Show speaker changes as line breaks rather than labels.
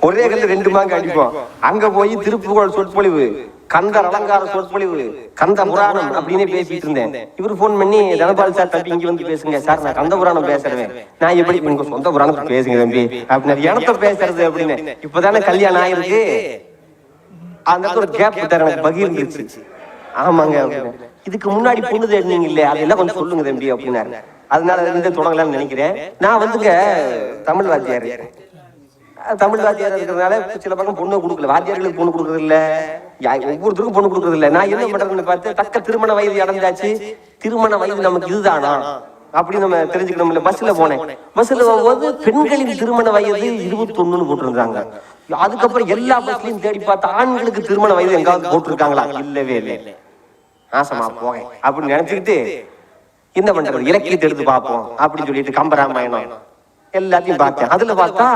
ஒரே கல்ல 2 மாங்க அடிப்போம். அங்க போய் திருப்புகழ் சொற்பொழிவு, கந்தர் அலங்கார சொற்பொழிவு, கந்த புராணம் அப்படின்னு பேசிட்டு இருந்தேன். இவரு போன் பண்ணி, தனபால் சார் தம்பி இங்க வந்து பேசுங்க சார், நான் கந்த புராணம் பேசுறேன். நான் எப்படி உங்க சொந்த புராணத்தை பேசுங்க தம்பி அப்படின்னு எனத்த பேசுறது அப்படின்னு. இப்பதானே கல்யாணம் ஆயிருக்கு, அந்த ஒரு கேப் எனக்கு பகிர்ந்துருச்சு. ஆமாங்க அப்படின்னு. இதுக்கு முன்னாடி பொண்ணு தேடினீங்க இல்லையா, அதெல்லாம் கொஞ்சம் சொல்லுங்க தம்பி அப்படின்னாரு. அதனால இருந்து தொடங்கலாம்னு நினைக்கிறேன். நான் வந்துங்க தமிழ் வாத்தியார். தமிழ் வாத்தியார் இருக்கிறதுனால சில பக்கம் பொண்ணு கொடுக்கல, வாத்தியார்களுக்கு பொண்ணு கொடுக்கறது இல்ல, ஒவ்வொருத்தருக்கும் பொண்ணு கொடுக்கறது இல்ல. நான் என்ன பண்றதுன்னு பார்த்து, தக்க திருமண வயது அடைஞ்சாச்சு, திருமண வயது நமக்கு இதுதானா அப்படின்னு நம்ம தெரிஞ்சுக்கணும். பஸ்ல போனேன். பஸ்ல போகும்போது பெண்களின் திருமண வயது 21 போட்டிருந்தாங்க. அதுக்கப்புறம் எல்லா பஸ்லயும் தேடி பார்த்தா ஆண்களுக்கு திருமண வயது எங்காவது போட்டிருக்காங்களா? இல்லவே இல்லை. ஆசமா போகேன் அப்படின்னு நினைச்சுக்கிட்டு என்ன பண்றது, இலக்கியத்தை எடுத்து பார்ப்போம் அப்படின்னு சொல்லிட்டு கம்பராமாயணம் எல்லாத்தையும் பார்த்தேன். அதுல பார்த்தா